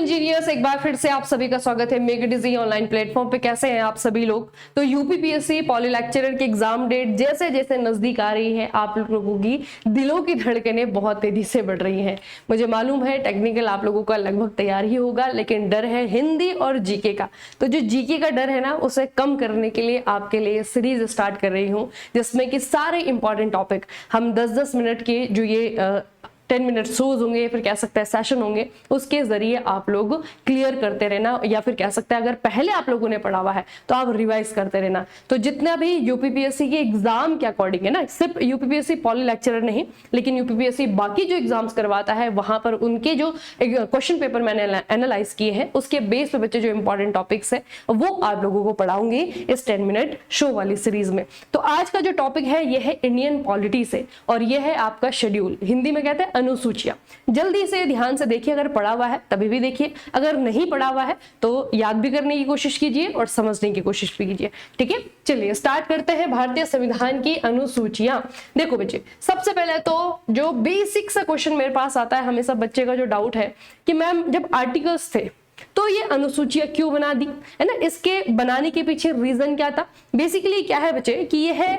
Engineers, एक बार फिर से आप सभी का स्वागत है make it easy online platform पे। कैसे हैं आप सभी लोग? तो यूपीपीएससी पॉली लेक्चरर की एग्जाम डेट जैसे जैसे नजदीक आ रही है, आप लोगों की दिलों की धड़कनें बहुत तेजी से बढ़ रही हैं। मुझे मालूम है टेक्निकल आप लोगों का लगभग तैयार ही होगा, लेकिन डर है हिंदी और जीके का। तो जो जीके का डर है ना, उसे कम करने के लिए आपके लिए सीरीज स्टार्ट कर रही हूँ, जिसमें कि सारे इंपॉर्टेंट टॉपिक हम 10-10 मिनट के जो ये 10 मिनट शोज होंगे, फिर कह सकते हैं सेशन होंगे, उसके जरिए आप लोग क्लियर करते रहना, या फिर कह सकते हैं अगर पहले आप लोगों ने पढ़ा हुआ है तो आप रिवाइज करते रहना। तो जितना भी यूपीपीएससी के एग्जाम के अकॉर्डिंग है ना, सिर्फ यूपीपीएससी पॉली लेक्चरर नहीं, लेकिन यूपीपीएससी बाकी जो एग्जाम्स करवाता है वहां पर उनके जो क्वेश्चन पेपर मैंने एनालाइज किए हैं, उसके बेस पे बच्चे जो इंपॉर्टेंट टॉपिक्स है वो आप लोगों को पढ़ाऊंगी इस 10 मिनट शो वाली सीरीज में। तो आज का जो टॉपिक है ये है इंडियन पॉलिटी से, और ये है आपका शेड्यूल, हिंदी में कहते हैं अनुसूचियां। जल्दी से ध्यान से देखिए, अगर पढ़ा हुआ है तभी भी देखिए, अगर नहीं पढ़ा हुआ है तो याद भी करने की कोशिश कीजिए और समझने की कोशिश भी कीजिए। ठीक है, चलिए स्टार्ट करते हैं भारतीय संविधान की अनुसूचियां। देखो बच्चे, सबसे पहले तो जो बेसिक सा क्वेश्चन मेरे पास आता है हमेशा, बच्चे का जो डाउट है कि मैम जब आर्टिकल्स थे तो ये अनुसूचियां क्यों बना दी, है ना? इसके बनाने के पीछे रीजन क्या था? बेसिकली क्या है बच्चे कि ये है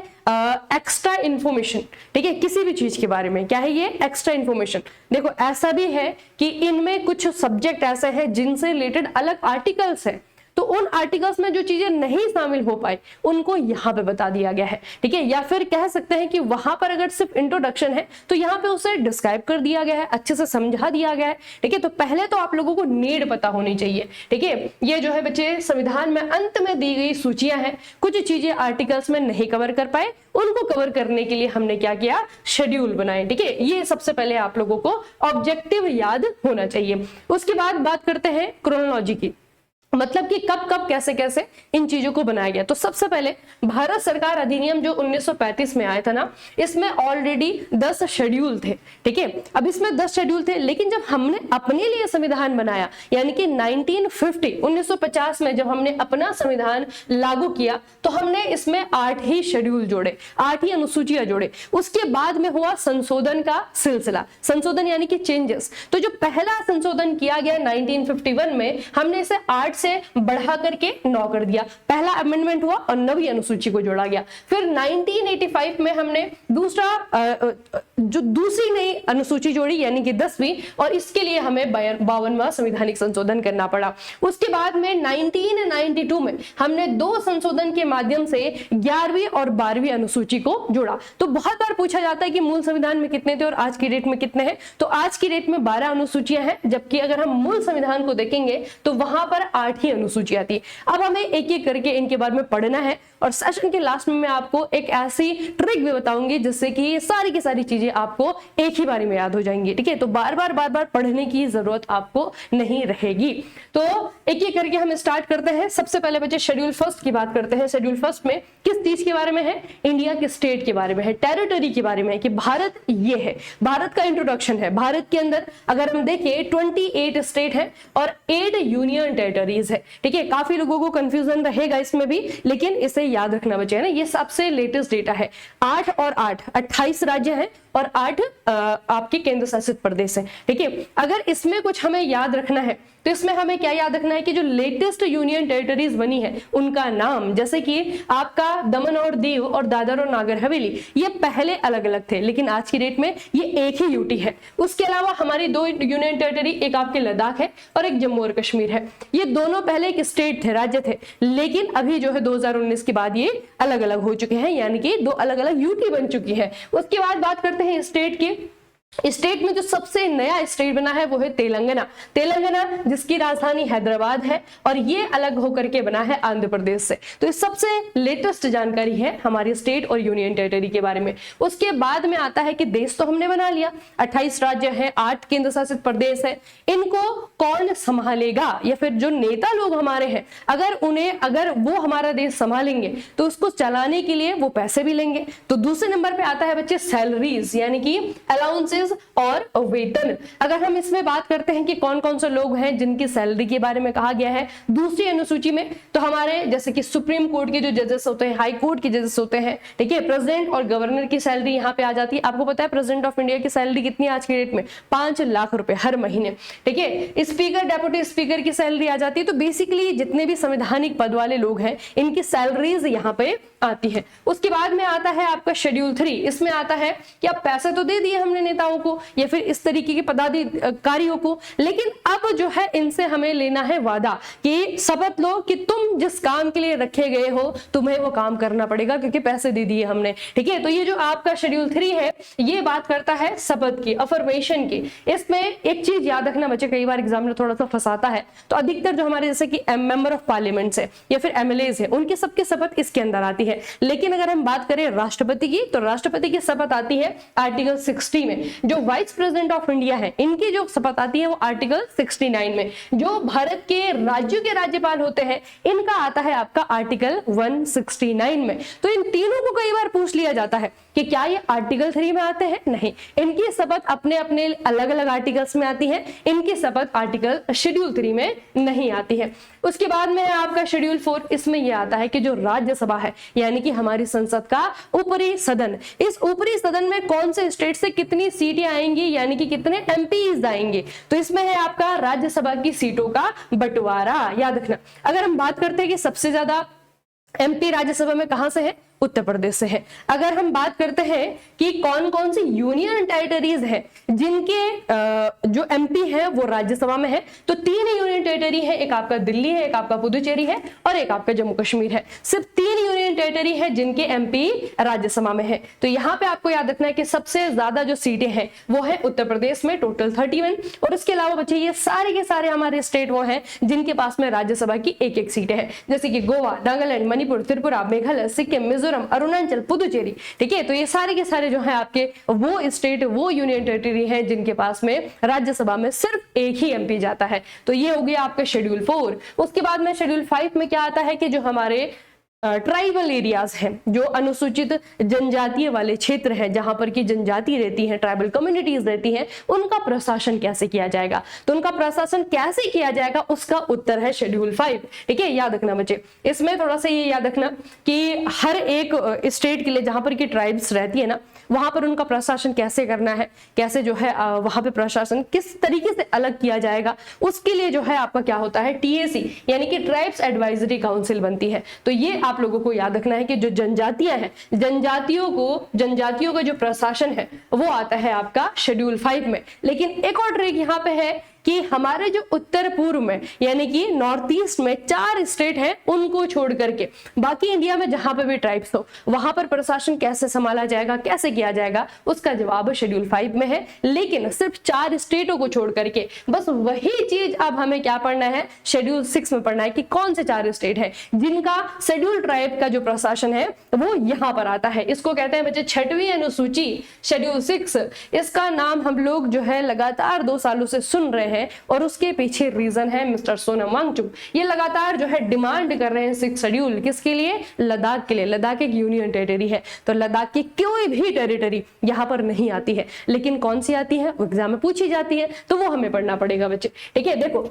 एक्स्ट्रा इंफॉर्मेशन। ठीक है, किसी भी चीज के बारे में क्या है ये एक्स्ट्रा इंफॉर्मेशन। देखो ऐसा भी है कि इनमें कुछ सब्जेक्ट ऐसे हैं जिनसे रिलेटेड अलग आर्टिकल्स है, तो उन आर्टिकल्स में जो चीजें नहीं शामिल हो पाई उनको यहाँ पे बता दिया गया है। ठीक है, या फिर कह सकते हैं कि वहां पर अगर सिर्फ इंट्रोडक्शन है तो यहाँ पे उसे डिस्क्राइब कर दिया गया है, अच्छे से समझा दिया गया है। ठीक है, तो पहले तो आप लोगों को नीड पता होनी चाहिए। ठीक है, ये जो है बच्चे संविधान में अंत में दी गई सूचियां हैं, कुछ चीजें आर्टिकल्स में नहीं कवर कर पाए, उनको कवर करने के लिए हमने क्या किया, शेड्यूल बनाए। ठीक है, ये सबसे पहले आप लोगों को ऑब्जेक्टिव याद होना चाहिए। उसके बाद बात करते हैं क्रोनोलॉजी की, मतलब कि कब कब कैसे कैसे इन चीजों को बनाया गया। तो सबसे पहले भारत सरकार अधिनियम जो 1935 में आया था ना, इसमें ऑलरेडी 10 शेड्यूल थे। ठीक है, अब इसमें 10 शेड्यूल थे, लेकिन जब हमने अपने लिए संविधान बनाया, यानी कि 1950 में जब हमने अपना संविधान लागू किया, तो हमने इसमें 8 ही शेड्यूल जोड़े, 8 ही अनुसूचियां जोड़े। उसके बाद में हुआ संशोधन का सिलसिला, संशोधन यानी कि चेंजेस। तो जो पहला संशोधन किया गया 1951 में, हमने इसे 8 से बढ़ा करके 9 कर दिया, पहला अमेंडमेंट हुआ और 9वीं अनुसूची को जोड़ा गया। फिर 1985 में हमने दूसरी नई अनुसूची जोड़ी, यानी कि 10वीं, और इसके लिए हमें 52वां संवैधानिक संशोधन करना पड़ा। उसके बाद में 1992 में हमने 2 संशोधन के माध्यम से 11वीं और 12वीं अनुसूची को जोड़ा। तो बहुत बार पूछा जाता है कि मूल संविधान में कितने थे और आज की डेट में कितने हैं। तो आज की डेट में 12 अनुसूचियां हैं, जबकि अगर हम मूल संविधान को देखेंगे तो वहां पर 8 ही अनुसूचियां थी। अब हमें एक एक करके इनके बारे में पढ़ना है, और सेशन के लास्ट में मैं आपको एक ऐसी ट्रिक भी बताऊंगी जिससे कि ये सारी की सारी चीजें आपको एक ही बारी में याद हो जाएंगी। ठीक है, तो बार बार पढ़ने की जरूरत आपको नहीं रहेगी। तो एक एक करके हम स्टार्ट करते हैं। सबसे पहले बच्चे शेड्यूल फर्स्ट की बात करते हैं। शेड्यूल फर्स्ट में किस चीज के बारे में है? इंडिया के स्टेट के बारे में है, टेरिटरी के बारे में है, कि भारत ये है, भारत का इंट्रोडक्शन है। भारत के अंदर अगर हम देखें 28 स्टेट है और 8 यूनियन टेरिटरीज है। ठीक है, काफी लोगों को कंफ्यूजन रहेगा इसमें भी, लेकिन इसे याद रखना बच्चे, है ना, ये सबसे लेटेस्ट डेटा है। 8 और 8 28 राज्य हैं और 8 आपके केंद्र शासित प्रदेश है। ठीक है, अगर इसमें कुछ हमें याद रखना है तो इसमें हमें क्या याद रखना है कि जो लेटेस्ट यूनियन टेरिटरीज बनी है उनका नाम, जैसे कि आपका दमन और दीव और दादर और नागर हवेली, ये पहले अलग अलग थे, लेकिन आज की डेट में ये एक ही यूटी है। उसके अलावा हमारी 2 यूनियन टेरिटरी, एक आपके लद्दाख है और एक जम्मू और कश्मीर है। ये दोनों पहले एक स्टेट थे, राज्य थे, लेकिन अभी जो है 2019 के बाद ये अलग अलग हो चुके हैं, यानी कि 2 अलग अलग यूटी बन चुकी है। उसके बाद बात करते हैं स्टेट की। स्टेट में जो सबसे नया स्टेट बना है वो है तेलंगाना। तेलंगाना जिसकी राजधानी हैदराबाद है, और ये अलग होकर के बना है आंध्र प्रदेश से। तो ये सबसे लेटेस्ट जानकारी है हमारी स्टेट और यूनियन टेरिटरी के बारे में। उसके बाद में आता है कि देश तो हमने बना लिया, 28 राज्य हैं, 8 केंद्र शासित प्रदेश है, इनको कौन संभालेगा, या फिर जो नेता लोग हमारे हैं अगर वो हमारा देश संभालेंगे तो उसको चलाने के लिए वो पैसे भी लेंगे। तो दूसरे नंबर पे आता है बच्चे सैलरीज, यानी कि अलाउंसेस वेजेस और वेतन। अगर हम इसमें बात करते हैं कि कौन कौन से लोग हैं जिनकी सैलरी के बारे में कहा गया है दूसरी अनुसूची में, तो हमारे जैसे कि सुप्रीम कोर्ट के जो जजेस होते हैं, हाई कोर्ट के जजेस होते हैं, ठीक है, प्रेसिडेंट और गवर्नर की सैलरी यहाँ पे आ जाती है। आपको पता है प्रेसिडेंट ऑफ इंडिया की सैलरी कितनी है आज के डेट में? 5 लाख रुपए हर महीने, ठीक है। स्पीकर, डेप्यूटी स्पीकर की सैलरी आ जाती है। तो बेसिकली जितने भी संवैधानिक पद वाले लोग हैं इनकी सैलरीज यहाँ पे आती है। उसके बाद में आता है आपका शेड्यूल 3। इसमें आता है कि अब पैसे तो दे दिए हमने नेताओं को या फिर इस तरीके के पदाधिकारियों को, लेकिन अब जो है इनसे हमें लेना है वादा कि शपथ लो कि तुम जिस काम के लिए रखे गए हो तुम्हें वो काम करना पड़ेगा क्योंकि पैसे दे दिए हमने, ठीक है। तो ये जो आपका शेड्यूल 3 है ये बात करता है शपथ की, अफर्मेशन की। इसमें एक चीज याद रखना बच्चे, कई बार एग्जाम में थोड़ा सा फंसाता है, तो अधिकतर जो हमारे जैसे कि मेंबर ऑफ पार्लियामेंट है या फिर एमएलएज है उनकी सबकी शपथ इसके अंदर आती है। लेकिन अगर हम बात करें राष्ट्रपति की, तो राष्ट्रपति की शपथ आती है आर्टिकल 60 में। जो वाइस प्रेसिडेंट ऑफ इंडिया है इनकी जो शपथ आती है वो आर्टिकल 69 में। जो भारत के राज्यों के राज्यपाल होते हैं इनका आता है आपका आर्टिकल 169 में। तो इन तीनों को कई बार पूछ लिया जाता है कि क्या ये आर्टिकल 3 में आते हैं? नहीं, इनकी शपथ अपने अपने अलग अलग आर्टिकल्स में आती है, इनकी शपथ आर्टिकल शेड्यूल 3 में नहीं आती है। उसके बाद में आपका शेड्यूल 4, इसमें यह आता है कि जो राज्यसभा है यानी कि हमारी संसद का ऊपरी सदन, इस ऊपरी सदन में कौन से स्टेट से कितनी सीटें आएंगी यानी कि कितने एमपीज आएंगे, तो इसमें है आपका राज्यसभा की सीटों का बंटवारा। याद रखना, अगर हम बात करते हैं कि सबसे ज्यादा एमपी राज्यसभा में कहां से है? उत्तर प्रदेश से है। अगर हम बात करते हैं कि कौन कौन सी यूनियन टेरिटरीज है जिनके जो एमपी है वो राज्यसभा में है, तो 3 यूनियन टेरिटरी है, एक आपका दिल्ली है, एक आपका पुदुचेरी है और एक आपका जम्मू कश्मीर है। सिर्फ 3 यूनियन टेरिटरी है जिनके एमपी राज्यसभा में है। तो यहाँ पे आपको याद रखना है कि सबसे ज्यादा जो सीटें हैं वो है उत्तर प्रदेश में, टोटल 31। और इसके अलावा बच्चे ये सारे के सारे हमारे स्टेट वो हैं जिनके पास में राज्यसभा की एक एक सीटें हैं, जैसे कि गोवा, नागालैंड, मणिपुर, त्रिपुरा, मेघालय, सिक्किम, मिजोरम, अरुणाचल, पुदुचेरी, ठीक है। तो ये सारे के सारे जो है आपके वो स्टेट, वो यूनियन टेरिटरी है जिनके पास में राज्यसभा में सिर्फ एक ही एमपी जाता है। तो ये हो गया आपका शेड्यूल 4। उसके बाद में शेड्यूल 5 में क्या आता है कि जो हमारे ट्राइबल एरियाज हैं, जो अनुसूचित जनजातीय वाले क्षेत्र हैं जहां पर की जनजाति रहती है, ट्राइबल कम्युनिटीज रहती हैं, उनका प्रशासन कैसे किया जाएगा। तो उनका प्रशासन कैसे किया जाएगा उसका उत्तर है शेड्यूल 5, ठीक है। याद रखना बच्चे, इसमें थोड़ा सा ये याद रखना कि हर एक स्टेट के लिए जहां पर की ट्राइब्स रहती है ना, वहां पर उनका प्रशासन कैसे करना है, कैसे जो है वहां पे प्रशासन किस तरीके से अलग किया जाएगा, उसके लिए जो है आपका क्या होता है टीएसी यानी कि ट्राइब्स एडवाइजरी काउंसिल बनती है। तो ये आप लोगों को याद रखना है कि जो जनजातियां हैं, जनजातियों का जो प्रशासन है वो आता है आपका शेड्यूल 5 में। लेकिन एक और ट्रिक यहाँ पे है कि हमारे जो उत्तर पूर्व में यानी कि नॉर्थ ईस्ट में 4 स्टेट हैं, उनको छोड़ करके बाकी इंडिया में जहां पे भी ट्राइब्स हो वहां पर प्रशासन कैसे संभाला जाएगा, कैसे किया जाएगा, उसका जवाब शेड्यूल 5 में है। लेकिन सिर्फ 4 स्टेटों को छोड़ करके बस वही चीज अब हमें क्या पढ़ना है, शेड्यूल 6 में पढ़ना है कि कौन से 4 स्टेट है जिनका शेड्यूल ट्राइब का जो प्रशासन है वो यहां पर आता है। इसको कहते हैं बच्चे 6वीं अनुसूची, शेड्यूल 6। इसका नाम हम लोग जो है लगातार 2 सालों से सुन रहे हैं और उसके पीछे रीजन है मिस्टर सोनम वांगचुक। ये लगातार जो है डिमांड कर रहे हैं 6 शेड्यूल, किसके लिए? लद्दाख के लिए। लद्दाख एक यूनियन टेरिटरी है, तो लद्दाख की कोई भी टेरिटरी यहां पर नहीं आती है, लेकिन कौन सी आती है वो एग्जाम में पूछी जाती है, तो वो हमें पढ़ना पड़ेगा बच्चे, ठीक है। देखो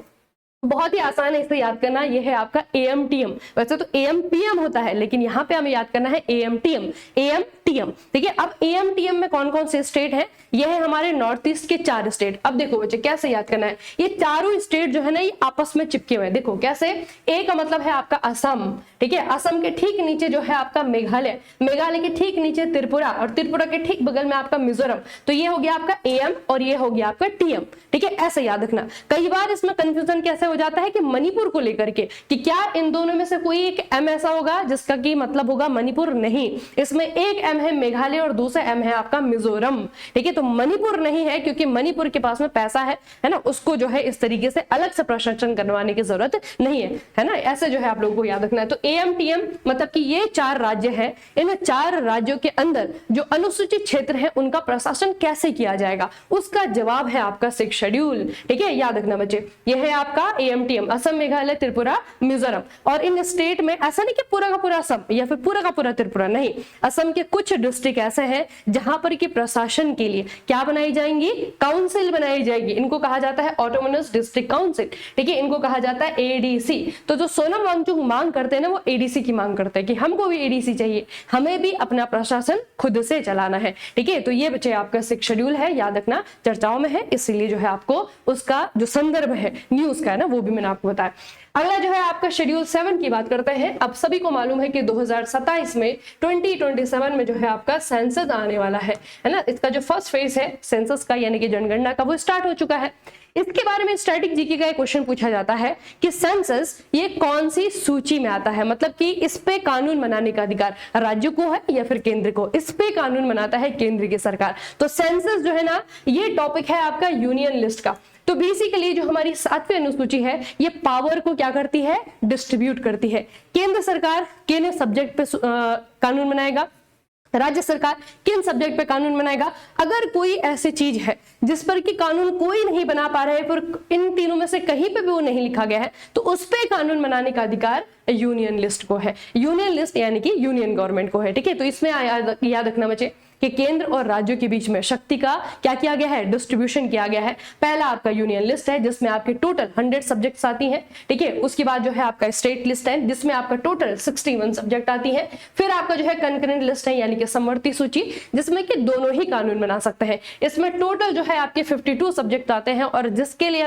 बहुत ही आसान है इसे याद करना, ये है आपका एएमटीएम। वैसे तो एएमपीएम होता है लेकिन यहाँ पे हमें याद करना है एएमटीएम, ठीक है। अब एएमटीएम में कौन कौन से स्टेट हैं? ये है हमारे नॉर्थ ईस्ट के 4 स्टेट। अब देखो बच्चे कैसे याद करना है, ये चारों स्टेट जो है ना ये आपस में चिपके हुए हैं। देखो कैसे, ए का मतलब है आपका असम, ठीक है। असम के ठीक नीचे जो है आपका मेघालय, मेघालय के ठीक नीचे त्रिपुरा और त्रिपुरा के ठीक बगल में आपका मिजोरम। तो ये हो गया आपका एएम और ये हो गया आपका टीएम, ठीक है। ऐसे याद रखना। कई बार इसमें कंफ्यूजन कैसे हो जाता है कि मणिपुर को लेकर के कि क्या इन दोनों में से कोई एक एम ऐसा होगा जिसका की मतलब होगा मणिपुर, नहीं। इसमें एक एम है मेघालय और दूसरा एम है आपका मिजोरम, ठीक है। तो मणिपुर नहीं है क्योंकि मणिपुर के पास में पैसा है ना, उसको जो है इस तरीके से अलग से प्रशासन करवाने की जरूरत नहीं है ना। ऐसे जो है आप लोगों को याद रखना है। तो एएमटीएम मतलब कि ये 4 राज्य है, इन 4 राज्यों के अंदर जो अनुसूचित क्षेत्र है उनका प्रशासन कैसे किया जाएगा, उसका जवाब है आपका 6 शेड्यूल, ठीक है। याद रखना बच्चे, यह है आपका AMTM, असम, मेघालय, त्रिपुरा, मिजोरम। और इन स्टेट में ऐसा नहीं कि पूरा का पूरा असम या फिर पूरा का पूरा त्रिपुरा, नहीं, असम के कुछ डिस्ट्रिक्ट ऐसे हैं जहां पर कि प्रशासन के लिए क्या बनाई जाएंगी, काउंसिल बनाई जाएगी। इनको कहा जाता है ऑटोनोमस डिस्ट्रिक्ट काउंसिल, ठीक है, इनको कहा जाता है ADC। तो जो सोनम वांगचुक मांग करते हैं ना, वो ADC की मांग करते हैं कि हमको भी ADC चाहिए, हमें भी अपना प्रशासन खुद से चलाना है, ठीक है। तो ये बच्चे आपका सिक्स शेड्यूल है, याद रखना, चर्चाओं में है, इसीलिए जो है आपको उसका जो संदर्भ है न्यूज का है ना, वो भी मैंने आपको बताया। अगला जो है आपका शेड्यूल 7 की बात करते हैं। अब सभी को मालूम है कि 2027 में 2027 में जो है आपका सेंसस आने वाला है ना। इसका जो फर्स्ट फेज है सेंसस का यानी कि जनगणना का, वो स्टार्ट हो चुका है। इसके बारे में स्टैटिक जीके का एक क्वेश्चन पूछा जाता है कि सेंसस ये कौन सी सूची में आता है, मतलब कि इस पे कानून बनाने का अधिकार राज्य को है या फिर केंद्र को, इस पे कानून बनाता है केंद्र की सरकार। तो सेंसस जो है ना, ये टॉपिक है आपका यूनियन लिस्ट का। तो बेसिकली जो हमारी 7वीं अनुसूची है, ये पावर को क्या करती है, डिस्ट्रीब्यूट करती है। केंद्र सरकार किन सब्जेक्ट पे कानून बनाएगा, राज्य सरकार किन सब्जेक्ट पे कानून बनाएगा। अगर कोई ऐसी चीज है जिस पर कि कानून कोई नहीं बना पा रहा है, पर इन तीनों में से कहीं पे भी वो नहीं लिखा गया है, तो उस पे कानून बनाने का अधिकार यूनियन लिस्ट को है। यूनियन लिस्ट यानी कि यूनियन गवर्नमेंट को है, ठीक है। तो इसमें याद रखना बच्चे कि केंद्र और राज्यों के बीच में शक्ति का क्या किया गया है, डिस्ट्रीब्यूशन किया गया है। पहला आपका यूनियन लिस्ट है जिसमें आपके टोटल 100 सब्जेक्ट्स आती हैं, ठीक है। उसके बाद जो है आपका स्टेट लिस्ट है जिसमें आपका टोटल 61 सब्जेक्ट आती है। फिर आपका जो है कंकरेंट लिस्ट है यानी कि समवर्ती सूची, जिसमें कि दोनों ही कानून बना सकते हैं। इसमें टोटल जो है आपके 52 सब्जेक्ट आते हैं, और जिसके लिए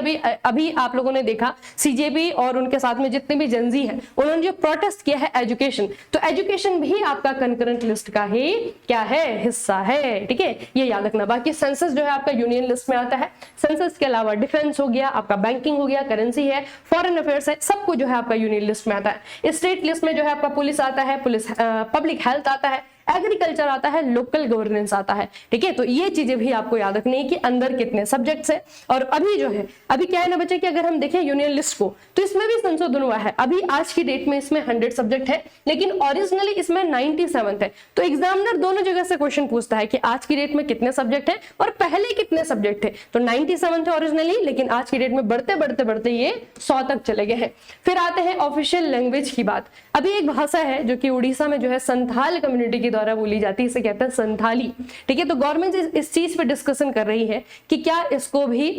अभी आप लोगों ने देखा CJB और उनके साथ में जितने भी जनजी है, उन्होंने जो प्रोटेस्ट किया है एजुकेशन, तो एजुकेशन भी आपका कंकरेंट लिस्ट का ही क्या है, हिस्सा है, ठीक है, ये याद रखना। बाकी सेंसस जो है आपका यूनियन लिस्ट में आता है। सेंसस के अलावा डिफेंस हो गया, आपका बैंकिंग हो गया, करेंसी है, फॉरेन अफेयर्स है, सब कुछ जो है आपका यूनियन लिस्ट में आता है। स्टेट लिस्ट में जो है आपका पुलिस आता है, पुलिस पब्लिक हेल्थ आता है, एग्रीकल्चर आता है, लोकल गवर्नेंस आता है, ठीक है। तो ये चीजें भी आपको याद रखनी है कि अंदर कितने सब्जेक्ट्स है। और अभी जो है, अभी क्या है ना बच्चे कि अगर हम देखें यूनियन लिस्ट को, तो इसमें भी संशोधन हुआ है। अभी आज की डेट में इसमें 100 सब्जेक्ट है, लेकिन ओरिजिनली इसमें 97 है। तो एग्जामिनर दोनों जगह से क्वेश्चन पूछता है कि आज की डेट में कितने सब्जेक्ट है और पहले कितने सब्जेक्ट थे। तो 97 थे ओरिजिनली, लेकिन आज की डेट में बढ़ते बढ़ते बढ़ते ये 100 तक चले गए हैं। फिर आते हैं ऑफिशियल लैंग्वेज की बात। अभी एक भाषा है जो कि उड़ीसा में जो है संथाल कम्युनिटी के द्वारा बोली जाती है, इसे कहते हैं संथाली, ठीक है। तो गवर्नमेंट इस चीज पे डिस्कशन कर रही है कि क्या इसको भी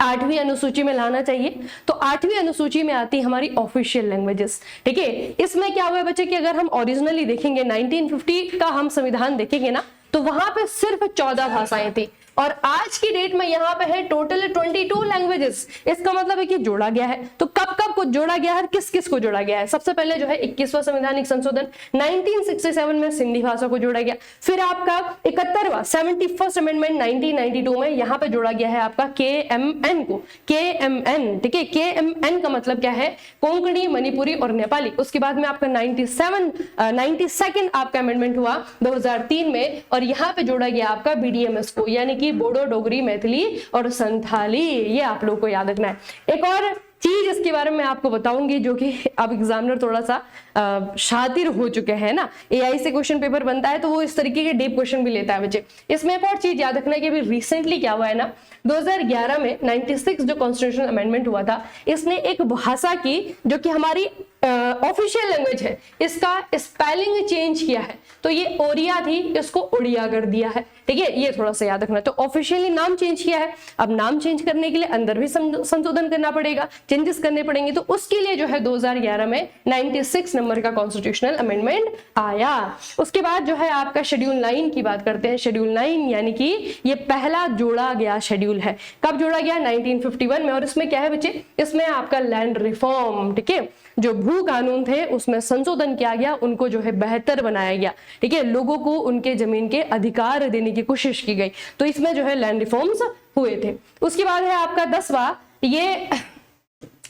8वीं अनुसूची में लाना चाहिए। तो 8वीं अनुसूची में आती है हमारी ऑफिशियल लैंग्वेजेस, ठीक है। इसमें क्या हुआ है बच्चे कि अगर हम ओरिजिनली देखेंगे 1950 का हम संविधान देखेंगे ना, तो वहां पे सिर्फ 14 भाषाएं थी, और आज की डेट में यहाँ पे है टोटल 22 लैंग्वेजेस। इसका मतलब है कि जोड़ा गया है। तो कब कब को जोड़ा गया है, किस किस को जोड़ा गया है। सबसे पहले जो है 21वां संवैधानिक संशोधन 1967 में सिंधी भाषा को जोड़ा गया। फिर आपका 71वां 71st अमेंडमेंट 1992 में यहाँ पे जोड़ा गया है आपका KMN को, KMN, ठीक है। KMN का मतलब क्या है, कोंकणी, मणिपुरी और नेपाली। उसके बाद में आपका 92nd आपका अमेंडमेंट हुआ 2003 में, और यहाँ पे जोड़ा गया आपका BDMS को, यानी कि बोडो, डोगरी, मैथिली और संथाली। ये आप लोगों को याद रखना है। एक और चीज इसके बारे में आपको बताऊंगी जो कि अब एग्जामिनर थोड़ा सा शातिर हो चुके हैं ना, AI से क्वेश्चन पेपर बनता है तो वो इस तरीके के डीप क्वेश्चन भी लेता है बच्चे। इसमें एक और चीज याद रखना है कि अभी रिसेंटली क्या हुआ है ना, 2011 में 96 जो कॉन्स्टिट्यूशनल अमेंडमेंट हुआ था, इसने एक भाषा की जो कि हमारी ऑफिशियल लैंग्वेज है, इसका स्पेलिंग चेंज किया है। तो ये ओरिया थी, इसको उड़िया कर दिया है, ठीक है। ये थोड़ा सा याद रखना। तो ऑफिशियली नाम चेंज किया है। अब नाम चेंज करने के लिए अंदर भी संशोधन करना पड़ेगा, चेंजेस करने पड़ेंगे। तो उसके लिए जो है 2011 में 96 नंबर का कॉन्स्टिट्यूशनल अमेंडमेंट आया। उसके बाद जो है आपका शेड्यूल 9 की बात करते हैं। शेड्यूल 9 यानी कि ये पहला जोड़ा गया शेड्यूल है। कब जोड़ा गया, 1951 में। और इसमें क्या है बच्चे, इसमें आपका लैंड रिफॉर्म, ठीक है, जो भू कानून थे उसमें संशोधन किया गया, उनको जो है बेहतर बनाया गया, ठीक है। लोगों को उनके जमीन के अधिकार देने की कोशिश की गई। तो इसमें जो है लैंड रिफॉर्म्स हुए थे। उसके बाद है आपका 10वां, ये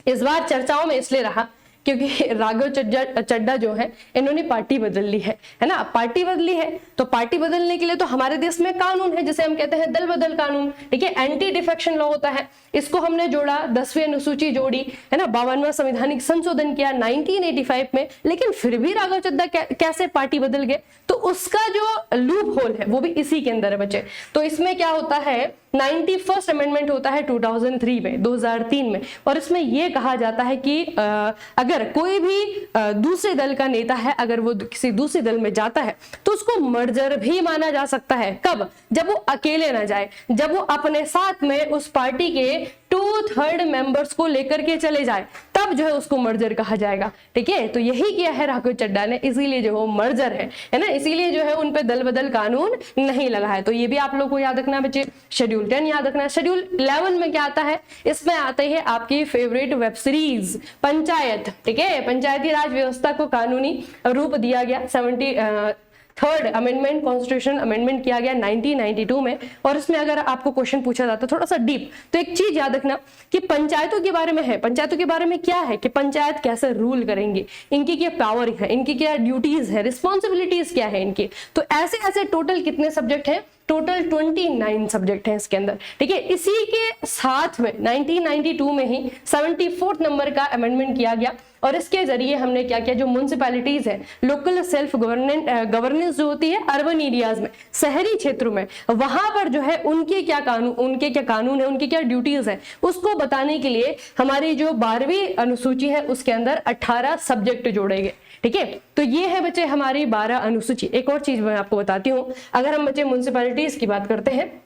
इस बार चर्चाओं में इसलिए रहा क्योंकि राघव चड्ढा जो है इन्होंने पार्टी बदल ली है ना। पार्टी बदली है तो पार्टी बदलने के लिए तो हमारे देश में कानून है जिसे हम कहते हैं दल बदल कानून, ठीक है। एंटी डिफेक्शन लॉ होता है, इसको हमने जोड़ा, 10वीं अनुसूची जोड़ी है ना, 52वां संवैधानिक संशोधन किया 1985 में। लेकिन फिर भी राघव चड्ढा कैसे पार्टी बदल गए, तो उसका जो लूप होल है वो भी इसी के अंदर है बच्चे। तो इसमें क्या होता है 91st अमेंडमेंट होता है 2003 में, 2003 में, और इसमें यह कहा जाता है कि अगर कोई भी दूसरे दल का नेता है, अगर वो किसी दूसरे दल में जाता है तो उसको मर्जर भी माना जा सकता है। कब? जब वो अकेले ना जाए, जब वो अपने साथ में उस पार्टी के 2/3 मेंबर्स को लेकर के चले जाए, तब जो है उसको मर्जर कहा जाएगा। ठीक है, तो यही किया है राघव चड्ढा ने, इसीलिए जो मर्जर है ना, इसीलिए जो है उन पे दल बदल कानून नहीं लगा है। तो ये भी आप लोग को याद रखना बच्चे। शेड्यूल 10 याद रखना। शेड्यूल 11 में क्या आता है? इसमें आते हैं आपकी फेवरेट वेब सीरीज पंचायत। ठीक है, पंचायती राज व्यवस्था को कानूनी रूप दिया गया। 73rd अमेंडमेंट, कॉन्स्टिट्यूशन अमेंडमेंट किया गया 1992 में। और इसमें अगर आपको क्वेश्चन पूछा जाता है थोड़ा सा डीप, तो एक चीज याद रखना कि पंचायतों के बारे में है। पंचायतों के बारे में क्या है कि पंचायत कैसे रूल करेंगे, इनकी क्या पावर है, इनकी क्या ड्यूटीज है, रिस्पॉन्सिबिलिटीज क्या है इनकी। तो ऐसे ऐसे टोटल कितने सब्जेक्ट हैं? टोटल 29 सब्जेक्ट हैं इसके अंदर। ठीक है, इसी के साथ में 1992 में ही 74th नंबर का अमेंडमेंट किया गया, और इसके जरिए हमने क्या किया, जो म्युनिसिपैलिटीज है, लोकल सेल्फ गवर्नेंस जो होती है अर्बन एरियाज में, शहरी क्षेत्रों में, वहां पर जो है उनके क्या कानून है, उनकी क्या ड्यूटीज है, उसको बताने के लिए हमारी जो 12वीं अनुसूची है उसके अंदर 18 सब्जेक्ट जोड़े गए। ठीक है, तो ये है बच्चे हमारी 12 अनुसूची। एक और चीज मैं आपको बताती हूँ, अगर हम बच्चे म्युनिसिपैलिटीज की बात करते हैं,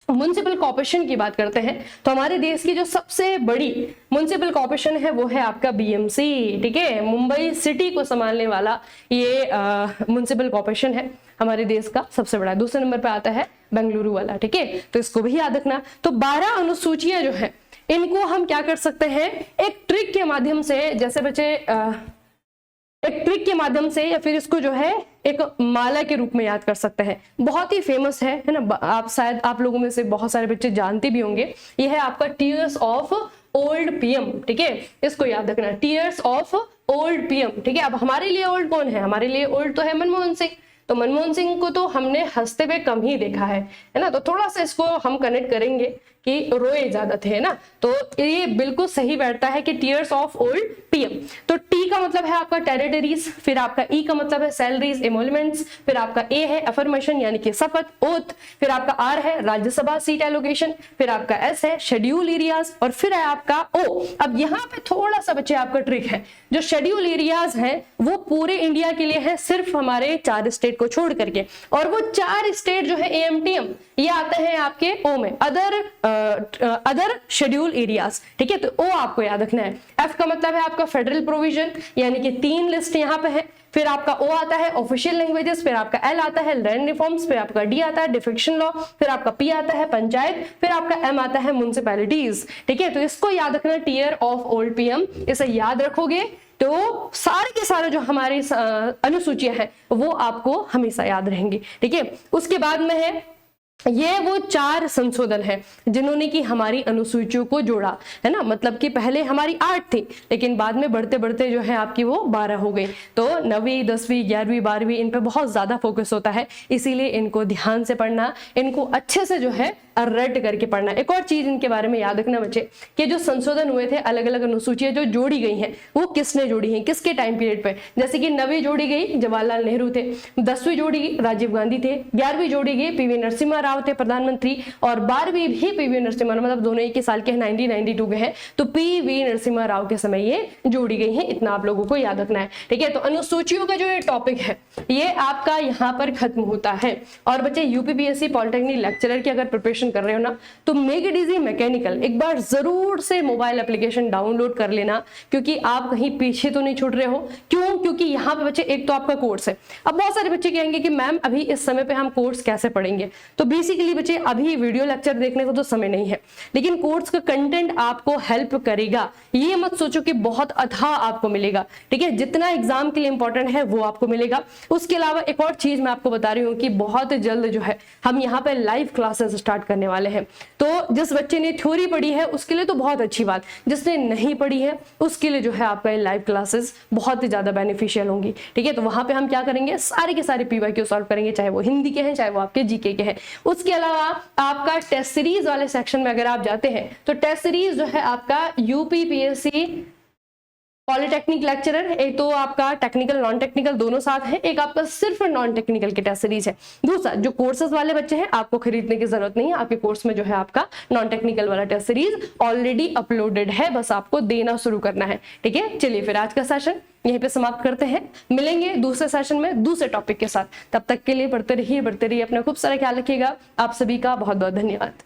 म्युनिसिपल कॉर्पोरेशन की बात करते हैं, तो हमारे देश की जो सबसे बड़ी म्युनिसिपल कॉर्पोरेशन है वो है आपका बीएमसी। ठीक है, मुंबई सिटी को संभालने वाला ये म्युनिसिपल कॉर्पोरेशन है हमारे देश का सबसे बड़ा। दूसरे नंबर पे आता है बेंगलुरु वाला। ठीक है, तो इसको भी याद रखना। तो 12 अनुसूचियां जो है इनको हम क्या कर सकते हैं, एक ट्रिक के माध्यम से, जैसे बच्चे एक ट्रिक के माध्यम से, या फिर इसको जो है एक माला के रूप में याद कर सकते हैं। बहुत ही फेमस है ना, आप शायद आप लोगों में से बहुत सारे बच्चे जानते भी होंगे। यह है आपका टीयर्स ऑफ ओल्ड पीएम। ठीक है, इसको याद रखना, टीयर्स ऑफ ओल्ड पीएम। ठीक है, अब हमारे लिए ओल्ड कौन है? हमारे लिए ओल्ड तो है मनमोहन सिंह। तो मनमोहन सिंह को तो हमने हंसते हुए कम ही देखा है ना, तो थोड़ा सा इसको हम कनेक्ट करेंगे कि रोए ज्यादा थे ना, तो ये बिल्कुल सही बैठता है कि टीयर्स ऑफ ओल्ड पीएम। तो टी का मतलब है आपका टेरिटरीज, फिर आपका ई का मतलब है सैलरीज, एमोलमेंट्स, फिर आपका ए है अफर्मेशन यानी कि शपथ, ओथ, फिर आपका आर है राज्यसभा सीट एलोकेशन, फिर आपका एस है शेड्यूल एरियाज, और फिर है आपका ओ। अब यहाँ पे थोड़ा सा बच्चे आपका ट्रिक है, जो शेड्यूल एरियाज है वो पूरे इंडिया के लिए है, सिर्फ हमारे 4 स्टेट को छोड़ करके, और वो 4 स्टेट जो है एएमटीएम ये आते हैं आपके ओ में, अदर शेड्यूल एरियाज। ठीक है, तो ओ आपको याद रखना है। एफ का मतलब है आपका फेडरल प्रोविजन, यानी कि 3 लिस्ट यहाँ पे है। फिर आपका ओ आता है ऑफिशियल लैंग्वेजेस, फिर आपका एल आता है लैंड रिफॉर्म्स, फिर आपका डी आता है डिफेक्शन लॉ, फिर आपका पी आता है पंचायत, फिर आपका एम आता है म्युनिसिपैलिटीज। ठीक है, तो इसको याद रखना, टीयर ऑफ ओल्ड पीएम। इसे याद रखोगे तो सारे के सारे जो हमारी अनुसूचियां हैं वो आपको हमेशा याद रहेंगी। ठीक है, उसके बाद में है ये वो 4 संशोधन है जिन्होंने की हमारी अनुसूचियों को जोड़ा है ना, मतलब कि पहले हमारी 8 थी, लेकिन बाद में बढ़ते बढ़ते जो है आपकी वो 12 हो गई। तो 9वीं 10वीं 11वीं 12वीं इन पे बहुत ज्यादा फोकस होता है, इसीलिए इनको ध्यान से पढ़ना, इनको अच्छे से जो है रट करके पढ़ना। एक और चीज इनके बारे में याद रखना बच्चे कि जो संशोधन हुए थे, अलग अलग अनुसूचियां जो जोड़ी गई हैं वो किसने जोड़ी हैं, किसके टाइम पीरियड पे। जैसे कि 9वीं जोड़ी गई जवाहरलाल नेहरू थे, 10वीं जोड़ी गई राजीव गांधी थे, 11वीं जोड़ी गई पीवी नरसिम्हा राव थे प्रधानमंत्री, और 12वीं भी पीवी नरसिम्हा, मतलब दोनों एक ही साल के 1992 के हैं, तो पीवी नरसिम्हा राव के समय ये जोड़ी गई है। इतना आप लोगों को याद रखना है। ठीक है, तो अनुसूचियों का जो ये टॉपिक है ये आपका यहाँ पर खत्म होता है। और बच्चे यूपीपीएससी पॉलिटेक्निक लेक्चरर की अगर प्रिपरेशन कर रहे हो ना, तो मेक इट इजी मैकेनिकल एक बार जरूर से मोबाइल एप्लीकेशन डाउनलोड कर लेना, क्योंकि आप कहीं पीछे तो नहीं छूट रहे हो। क्यों? क्योंकि यहाँ पे बच्चे एक तो आपका कोर्स है। अब बहुत सारे बच्चे कहेंगे कि मैम अभी इस समय पे हम कोर्स कैसे पढ़ेंगे, तो बेसिकली बच्चे अभी वीडियो लेक्चर देखने को तो समय नहीं है, लेकिन कोर्स का कंटेंट आपको हेल्प करेगा। ये मत सोचो कि बहुत अथाह आपको मिलेगा। ठीक है, जितना एग्जाम के लिए इंपॉर्टेंट है वो आपको मिलेगा। उसके अलावा एक और चीज मैं आपको बता रही हूँ कि बहुत जल्द जो है हम यहाँ पे लाइव क्लासेस स्टार्ट करने वाले हैं। तो जिस बच्चे ने थ्योरी पढ़ी है उसके लिए तो बहुत अच्छी बात, जिसने नहीं पढ़ी है उसके लिए जो है आपका लाइव क्लासेस बहुत ही ज्यादा बेनिफिशियल होंगी। ठीक है, तो वहां पे हम क्या करेंगे, सारे के सारे पीवाईक्यू सॉल्व करेंगे, चाहे वो हिंदी के हैं चाहे वो आपके जीके के हैं। उसके अलावा आपका टेस्ट सीरीज वाले सेक्शन में अगर आप जाते हैं तो टेस्ट सीरीज जो है आपका यूपीपीएससी पॉलिटेक्निक लेक्चरर, एक तो आपका टेक्निकल नॉन टेक्निकल दोनों साथ है, एक आपका सिर्फ नॉन टेक्निकल की टेस्ट सीरीज है। दूसरा जो कोर्सेज वाले बच्चे हैं आपको खरीदने की जरूरत नहीं है, आपके कोर्स में जो है आपका नॉन टेक्निकल वाला टेस्ट सीरीज ऑलरेडी अपलोडेड है, बस आपको देना शुरू करना है। ठीक है, चलिए फिर आज का सेशन यहीं पे समाप्त करते हैं, मिलेंगे दूसरे सेशन में दूसरे टॉपिक के साथ। तब तक के लिए पढ़ते रहिए अपना खूब सारा ख्याल रखिएगा। आप सभी का बहुत बहुत धन्यवाद।